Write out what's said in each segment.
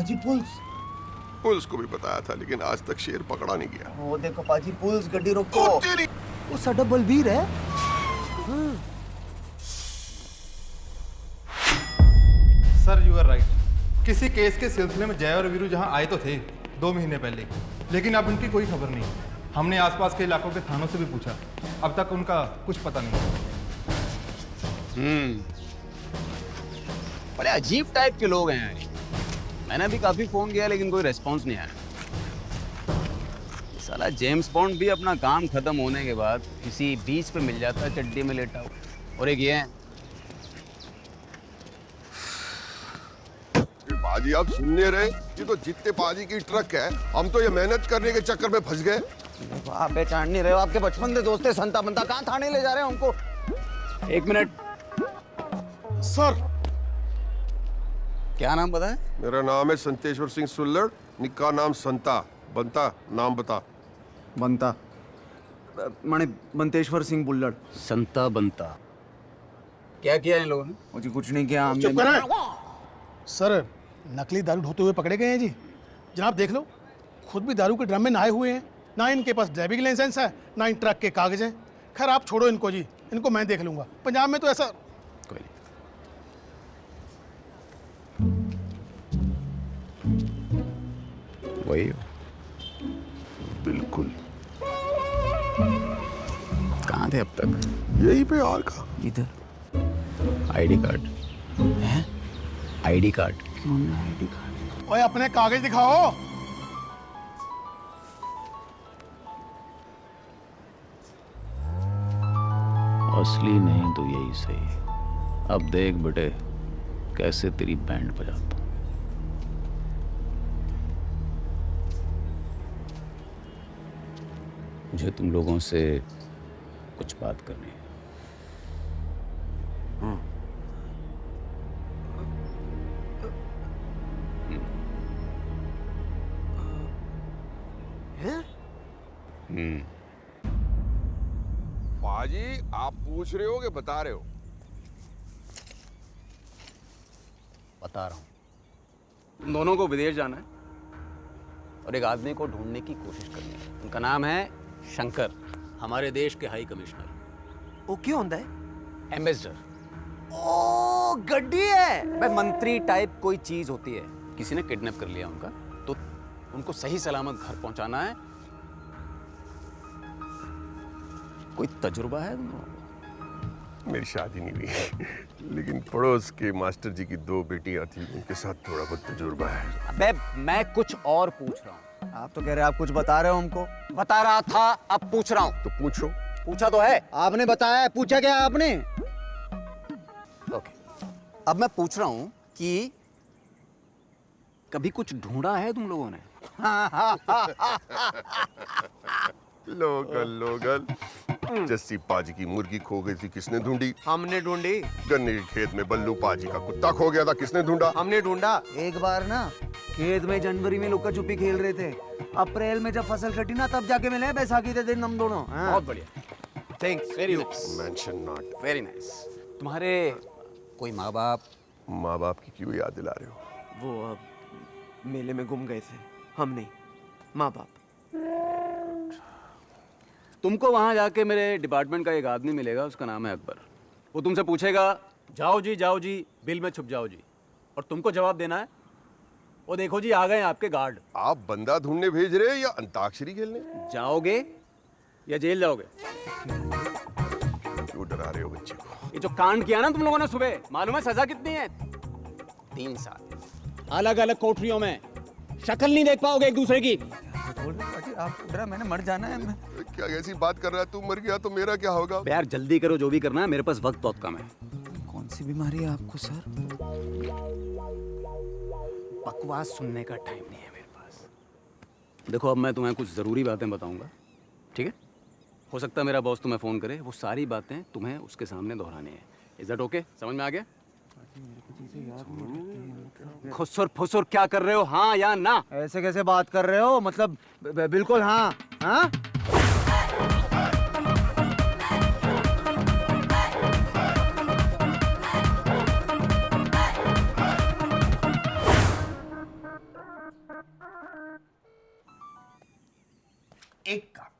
पाजी police. Police को भी बताया था लेकिन आज तक शेर पकड़ा नहीं गया। वो देखो पाजी पुलिस, गड्डी रोको। तेरी वो साडा बलबीर है। Sir you are right. किसी केस के सिलसिले में जय और वीरू जहां आए तो थे 2 महीने पहले, लेकिन अब उनकी कोई खबर नहीं। हमने आसपास के इलाकों के थानों से भी पूछा, अब तक उनका कुछ पता नहीं। बड़े अजीब टाइप के लोग हैं यार। मैंने भी काफी फोन किया लेकिन कोई रेस्पॉन्स नहीं आया। साला जेम्स बॉन्ड भी अपना काम खत्म होने के बाद किसी बीच पे मिल जाता है चड्डी में लेटा हुआ। और एक ये है, बाजी आप सुनने रहे, ये तो जितने बाजी की ट्रक है, हम तो ये मेहनत करने के चक्कर में फंस गए। आप पहचान नहीं रहे हो, आपके बचपन के दोस्त है संता बनता, कहाँ थाने ले जा रहे हैं हमको? 1 मिनट सर, क्या नाम पता है? मेरा नाम है संतेश्वर सिंह सुल्लड़, निक्का नाम संता। बनता नाम बता। बनता माने बंतेश्वर सिंह बुल्लड़। संता बनता। क्या किया इन लोगों ने? मुझे कुछ नहीं किया हमने। चुप करें। सर, नकली दारू ढोते हुए पकड़े गए हैं जी। जनाब देख लो, खुद भी दारू के ड्रम में नहाए हुए हैं। ना इनके पास ड्राइविंग लाइसेंस है, ना इन ट्रक के कागज हैं। खैर आप छोड़ो इनको जी, इनको मैं देख लूंगा। पंजाब में तो ऐसा। कोई नहीं। वही हो? बिल्कुल कहाँ थे अब तक? यही पे और का। इधर आईडी कार्ड है? ID card. ओए अपने कागज दिखाओ। असली नहीं तो यही सही। अब देख बेटे कैसे तेरी बैंड बजाता हूँ। मुझे तुम लोगों से कुछ बात करनी है। बाजी आप पूछ रहे हो कि बता रहे हो? बता रहा हूँ। तुम दोनों को विदेश जाना है और एक आदमी को ढूंढने की कोशिश करनी है। उनका नाम है शंकर, हमारे देश के हाई कमिश्नर। वो क्यों होता है? एम्बेसडर। ओ गड्डी है। भाई मंत्री टाइप कोई चीज होती है। किसी ने किडनैप कर लिया उनका, तो उनको सही सलामत घर पहुंचाना है। कोई तजुर्बा है तुम लोगों को? मेरी शादी नहीं हुई लेकिन पड़ोस के मास्टर जी की 2 बेटियां थी, उनके साथ थोड़ा बहुत तजुर्बा है। अबे मैं कुछ और पूछ रहा हूँ। आप तो कह रहे हैं आप कुछ बता रहे हो हमको। बता रहा था, अब पूछ रहा हूँ। तो पूछो। पूछा तो है। आपने बताया है, पूछा क्या आपने? ओके, अब मैं पूछ रहा हूँ कि कभी कुछ ढूंढा है तुम लोगों ने? लोगल लोगल जस्सी पाजी की मुर्गी खो गई थी, किसने ढूंढी? हमने ढूंढी। गन्ने के खेत में बल्लू पाजी का कुत्ता खो गया था, किसने ढूंढा? हमने ढूंढा। एक बार ना खेत में जनवरी में लुका छुपी खेल रहे थे, अप्रैल में जब फसल कटी ना तब जाके मिले बैसाखी के दिन हम दोनों। बहुत बढ़िया, thanks. Very nice, mention not. Very nice. तुम्हारे कोई माँ बाप? माँ बाप की क्यों याद दिला रहे हो? वो अब मेले में गुम गए थे। हम नहीं, माँ बाप। तुमको वहां जाके मेरे डिपार्टमेंट का एक आदमी मिलेगा, उसका नाम है अकबर। वो तुमसे पूछेगा जाओ जी बिल में छुप जाओ जी, और तुमको जवाब देना है वो देखो जी आ गए आपके गार्ड। आप बंदा ढूंढने भेज रहे हैं या अंताक्षरी खेलने? जाओगे या जेल जाओगे? क्यों डरा रहे हो बच्चे को? ये जो कांड किया ना तुम लोगों ने सुबह, मालूम है सजा कितनी है? 3 साल, अलग अलग कोठरियों में। शक्ल नहीं देख पाओगे एक दूसरे की। आप रहा, मैंने मर जाना है। क्या ऐसी बात कर रहा है? तू मर गया तो मेरा क्या होगा? यार जल्दी करो, जो भी करना है, मेरे पास वक्त बहुत कम है। कौन सी बीमारी है आपको सर? बकवास सुनने का टाइम नहीं है मेरे पास। देखो अब मैं तुम्हें कुछ ज़रूरी बातें बताऊंगा, ठीक है? हो सकता है मेरा बॉस तुम्हें फ़ोन करे, वो सारी बातें तुम्हें उसके सामने दोहरानी है। Is that okay? समझ में आ गया? खुसुर फुसुर क्या कर रहे हो, हाँ या ना? ऐसे कैसे बात कर रहे हो? मतलब बिल्कुल हाँ। हाँ एक काम,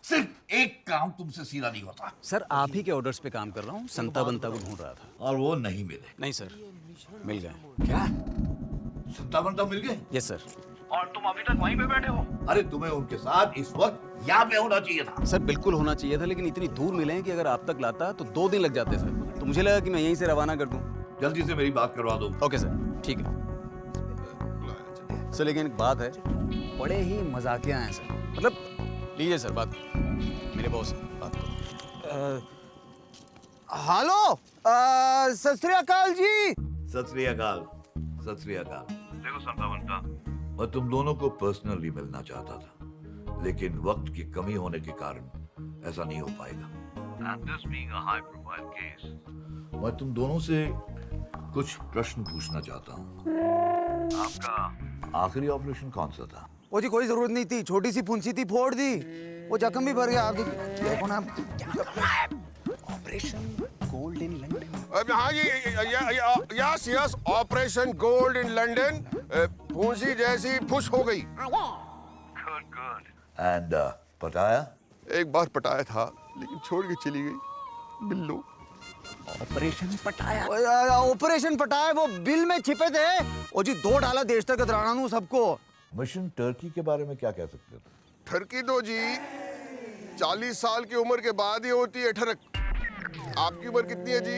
सिर्फ एक काम तुमसे सीधा नहीं होता। सर आप ही के ऑर्डर्स पे काम कर रहा हूँ, संता बनता को ढूंढ रहा था। और वो नहीं मिले। नहीं सर, मिल गए। क्या? सत्ता बनता मिल गए? Yes sir. और तुम अभी तक वहीं पे बैठे हो? अरे तुम्हें उनके साथ इस वक्त यहाँ पे होना चाहिए था। सर बिल्कुल होना चाहिए था, लेकिन इतनी दूर मिले हैं कि अगर आप तक लाता तो 2 दिन लग जाते सर। तो मुझे लगा कि मैं यहीं से रवाना कर दूं। जल्दी से मेरी बात करवा दो। ओके सर, ठीक है सर। लेकिन एक बात है, बड़े ही मजाकिया हैं सर। मतलब लीजिए सर बात, मेरे बॉस बात करो। हेलो, सत श्री अकाल जी। सत श्री अकाल। सत श्री अकाल। देखो संता बनता, मैं तुम दोनों को पर्सनली मिलना चाहता था, लेकिन वक्त की कमी होने के कारण ऐसा नहीं हो पाएगा। And this being a high profile case, मैं तुम दोनों से कुछ प्रश्न पूछना चाहता हूँ। आपका आखिरी ऑपरेशन कौन सा था? वो जी कोई जरूरत नहीं थी, छोटी सी फुंसी थी, फोड़ दी, वो जख्म भी भर गया। आप देखो ना। Operation gold in London. हाँ yes yes, operation gold in London. फूंसी जैसी फुस हो गई। Good good. एंड पटाया? एक बार पटाया था, लेकिन छोड़ के चली गई बिल्लू। ऑपरेशन पटाया। ऑपरेशन पटाया वो बिल में छिपे थे। ओ जी 2 डाला देश तक कतराना हूँ सबको। मिशन टर्की के बारे में क्या कह सकते हो? ठरकी तो जी 40 साल की उम्र के बाद ही होती है ठरक। आपकी उम्र कितनी है जी?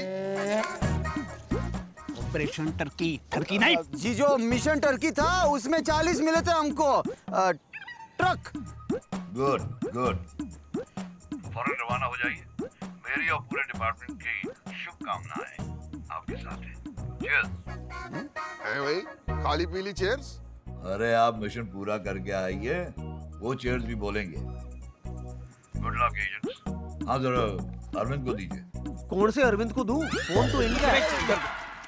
ऑपरेशन टर्की, टर्की नहीं जी, जो मिशन टर्की था उसमें 40 मिले थे हमको। ट्रक। Good good. फौरन रवाना हो जाइए। मेरी और पूरे डिपार्टमेंट की शुभकामनाएं आपके साथ हैं। चीयर्स। है भाई, काली पीली चेयर्स। अरे आप मिशन पूरा करके आइए, वो चेयर्स भी बोलेंगे। Good luck agents. हाँ जरा अरविंद को दीजिए। कौन से अरविंद को दूं? फोन तो इनका है।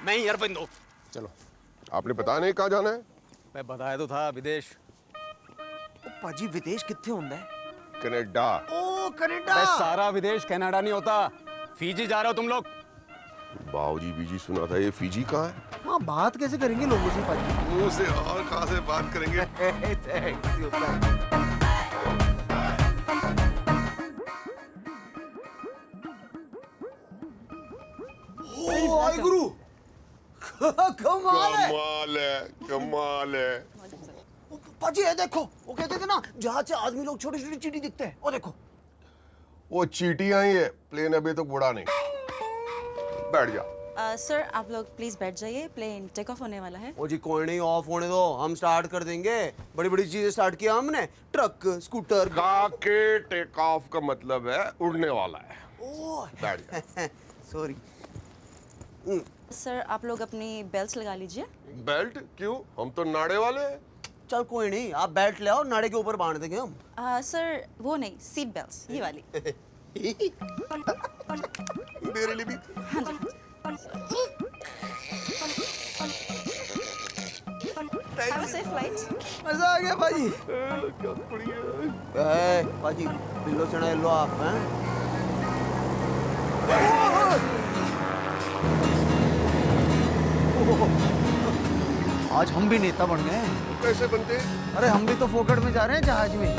मैं ही अरविंद हूँ। चलो। आपने पता नहीं कहाँ जाना है? मैं बताया तो था, विदेश। पाजी विदेश कितने होंगे? कनाडा। ओ कनाडा। बस सारा विदेश कनाडा नहीं होता। फीजी जा रहे हो तुम लोग। बाऊजी बीजी सुना था, ये फीजी कहाँ है? हाँ, बात कैसे करेंगे लोगों से पाजी? मुंह से और कहाँ से बात करेंगे? ओ आई गुरु। कमाल है। कमाल है, कमाल है। पाजी ये देखो, वो कहते थे ना जहाज से आदमी लोग छोटी छोटी चींटी दिखते हैं। वो देखो। वो चीटियां ही है, प्लेन अभी तक उड़ा नहीं। बैठ जा। सर आप लोग प्लीज बैठ जाइए, प्लेन टेक ऑफ होने वाला है। ओ जी कोई नहीं, ऑफ होने दो, हम स्टार्ट कर देंगे। बड़ी बड़ी चीजें स्टार्ट किया हमने, ट्रक, स्कूटर। के टेक ऑफ का मतलब है उड़ने वाला है। ओह बैठ जा। सॉरी। सर आप लोग अपनी बेल्ट लगा लीजिए। बेल्ट क्यों? हम तो नाड़े वाले हैं। चल कोई नहीं, आप बैठ ले आओ, नाड़े के ऊपर बांध देंगे हम। सर वो नहीं, सीट बेल्ट ये वाली। मेरे लिए भी। हाँ जी, हाँ जी। Have a safe flight. मजा आ गया पाजी। क्या बढ़िया। पाजी बिल्लो चढ़ा लो आप हैं। आज हम भी नेता बन गए। कैसे बनते? अरे हम भी तो फोकट में जा रहे हैं जहाज में।